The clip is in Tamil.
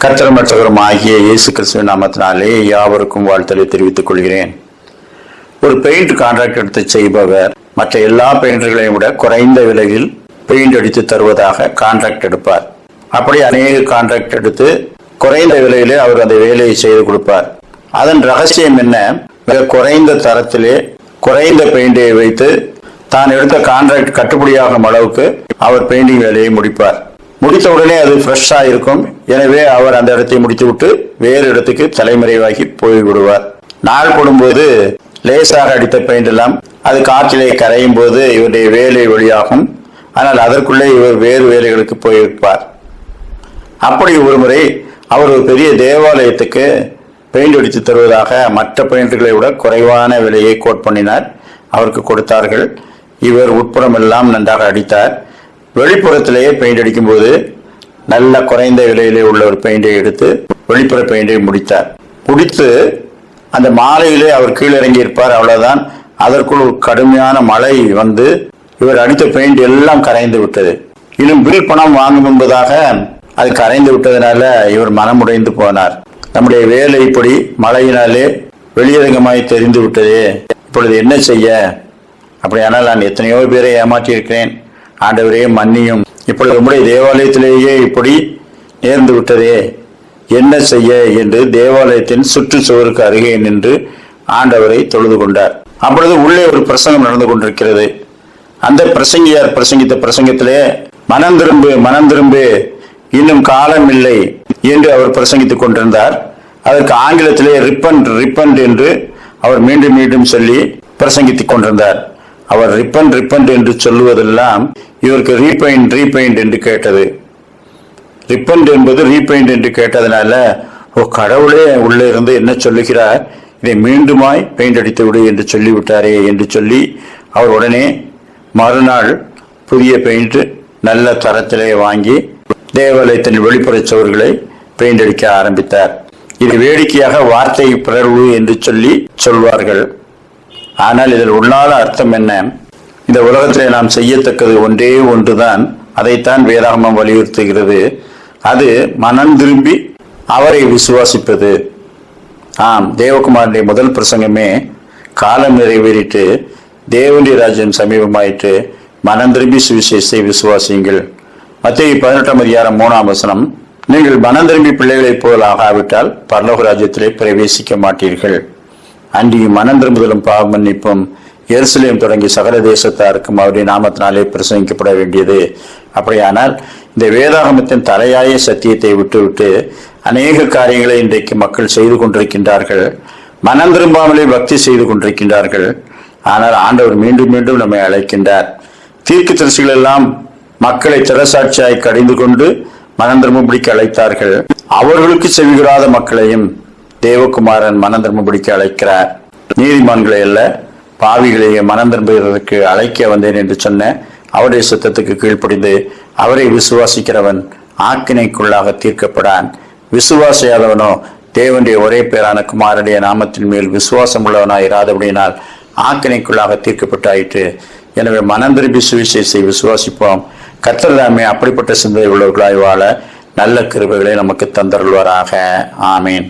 கர்த்தரும் இரட்சகரும் ஆகிய இயேசு கிறிஸ்துவின் நாமத்தினாலே யாவருக்கும் வாழ்த்தலை தெரிவித்துக் கொள்கிறேன். ஒரு பெயிண்ட் கான்ட்ராக்ட் எடுத்து செய்பவர் மற்ற எல்லா பெயிண்டர்களையும் விட குறைந்த விலையில் பெயிண்ட் அடித்து தருவதாக கான்ட்ராக்ட் எடுப்பார். அப்படி அநேக கான்ட்ராக்ட் எடுத்து குறைந்த விலையிலே அவர் அந்த வேலையை செய்து கொடுப்பார். அதன் ரகசியம் என்ன? மிக குறைந்த தரத்திலே குறைந்த பெயிண்டை வைத்து தான் எடுத்த கான்ட்ராக்ட் கட்டுப்படியாகும் அளவுக்கு அவர் பெயிண்டிங் வேலையை முடிப்பார். முடித்த உடனே அது ஃப்ரெஷ்ஷா இருக்கும். எனவே அவர் அந்த இடத்தை முடித்து விட்டு வேறு இடத்துக்கு தலைமறைவாகி போய்விடுவார். நாள் போடும்போது லேசாக அடித்த பெயிண்ட் எல்லாம் அது காற்றிலே கரையும் போது இவருடைய வேலை வெளியாகும். ஆனால் அதற்குள்ளே இவர் வேறு வேலைகளுக்கு போயிருப்பார். அப்படி ஒரு முறை அவர் ஒரு பெரிய தேவாலயத்துக்கு பெயிண்ட் அடித்து தருவதாக மற்ற பெயிண்டர்களை விட குறைவான விலையை கோட் பண்ணினார். அவருக்கு கொடுத்தார்கள். இவர் உட்புறம் எல்லாம் நன்றாக அடித்தார். வெளிப்புறத்திலேயே பெயிண்ட் அடிக்கும் போது நல்ல குறைந்த விலையிலே உள்ள ஒரு பெயிண்டை எடுத்து வெளிப்புற பெயிண்டை முடித்தார். முடித்து அந்த மாலையிலே அவர் கீழிறங்கி இருப்பார். அவ்வளவுதான். அதற்குள் ஒரு கடுமையான மழை வந்து இவர் அடித்த பெயிண்ட் எல்லாம் கரைந்து விட்டது. இன்னும் பில் பணம் வாங்கும் என்பதாக அது கரைந்து விட்டதனால இவர் மனமுடைந்து போனார். நம்முடைய வேலை இப்படி மழையினாலே வெளியரங்கமாய் தெரிந்து விட்டதே, இப்பொழுது என்ன செய்ய? அப்படியானால் நான் எத்தனையோ பேரை ஏமாற்றி இருக்கிறேன். ஆண்டவரே மன்னியும். இப்பொழுது நம்முடைய தேவாலயத்திலேயே இப்படி நேர்ந்து விட்டதே, என்ன செய்ய என்று தேவாலயத்தின் சுற்றுச்சுவருக்கு அருகே நின்று ஆண்டவரை தொழுது கொண்டார். அப்பொழுது உள்ளே ஒரு பிரசங்கம் நடந்து கொண்டிருக்கிறது. அந்த பிரசங்கியார் பிரசங்கித்த பிரசங்கத்திலே மனம் திரும்பு இன்னும் காலம் இல்லை என்று அவர் பிரசங்கித்துக் கொண்டிருந்தார். அதற்கு ஆங்கிலத்திலே ரிப்பண்ட் என்று அவர் மீண்டும் மீண்டும் சொல்லி பிரசங்கித்துக் கொண்டிருந்தார். அவர் ரிப்பண்ட் என்று சொல்லுவதெல்லாம் இவருக்கு ரீபெயிண்ட் என்று கேட்டது. ரிப்பண்ட் என்பது ரீபெயிண்ட் என்று கேட்டதனால, ஓ கடவுளே உள்ளே இருந்து என்ன சொல்லுகிறார், இதை மீண்டுமாய் பெயிண்ட் அடித்து விடு என்று சொல்லிவிட்டாரே என்று சொல்லி அவர் உடனே மறுநாள் புதிய பெயிண்ட் நல்ல தரத்திலே வாங்கி தேவாலயத்தின் வெளிப்புற சுவர்களை பெயிண்ட் அடிக்க ஆரம்பித்தார். இது வேடிக்கையாக வார்த்தை பிறழ்வு என்று சொல்வார்கள். ஆனால் இதில் உள்ளாத அர்த்தம் என்ன? இந்த உலகத்திலே நாம் செய்யத்தக்கது ஒன்றே ஒன்றுதான். அதைத்தான் வேதாகமம் வலியுறுத்துகிறது. அது மனம் திரும்பி அவரை விசுவாசிப்பது. தேவகுமாரனுடைய முதல் பிரசங்கமே காலம் நிறைவேறிட்டு தேவனுடைய ராஜ்யம் சமீபமாயிட்டு மனம் திரும்பி சுவிசேஷத்தை விசுவாசியுங்கள். மத்தேயு 18:3 நீங்கள் மனம் திரும்பி பிள்ளைகளைப் போல் ஆகாவிட்டால் பரலோக ராஜ்யத்திலே பிரவேசிக்க மாட்டீர்கள். அன்றைய மனம் திரும்புதலும் பாவ மன்னிப்பும் எருசலேம் தொடங்கி சகல தேசத்தாருக்கும் அவருடைய நாமத்தினாலே பிரசங்கிக்கப்பட வேண்டியது. அப்படியானால் இந்த வேதாகமத்தின் தலையாய சத்தியத்தை விட்டுவிட்டு அநேக காரியங்களை இன்றைக்கு மக்கள் செய்து கொண்டிருக்கின்றார்கள். மனம் திரும்பாமலே பக்தி செய்து கொண்டிருக்கின்றார்கள். ஆனால் ஆண்டவர் மீண்டும் மீண்டும் நம்மை அழைக்கின்றார். தீர்க்கதரிசிகள் எல்லாம் மக்களை திறசாட்சியாய் கடிந்து கொண்டு மனம் திரும்பும்படிக்கு அழைத்தார்கள். அவர்களுக்கு செவிகூடாத மக்களையும் தேவகுமாரன் மனம் திரும்பும்படிக்கு அழைக்கிறார். நீதிமான்களை அல்ல, பாவிகளையே மனம் திரும்புவதற்கு அழைக்க வந்தேன் என்று சொன்ன அவருடைய சத்தத்துக்கு கீழ்ப்படிந்து அவரை விசுவாசிக்கிறவன் ஆக்கினைக்குள்ளாக தீர்க்கப்படான். விசுவாசியாதவனோ தேவனுடைய ஒரே பேரான குமாரனுடைய நாமத்தின் மேல் விசுவாசம் உள்ளவனாய் இராதபடியினால் ஆக்கினைக்குள்ளாக தீர்க்கப்பட்டாயிற்று. எனவே மனம் திரும்பி சுவிசேஷத்தை விசுவாசிப்போம். கர்த்தர் தாமே அப்படிப்பட்ட சிந்தனை உள்ளவர்களாய் வாழ நல்ல கிருபைகளை நமக்கு தந்தருள்வாராக. ஆமீன்.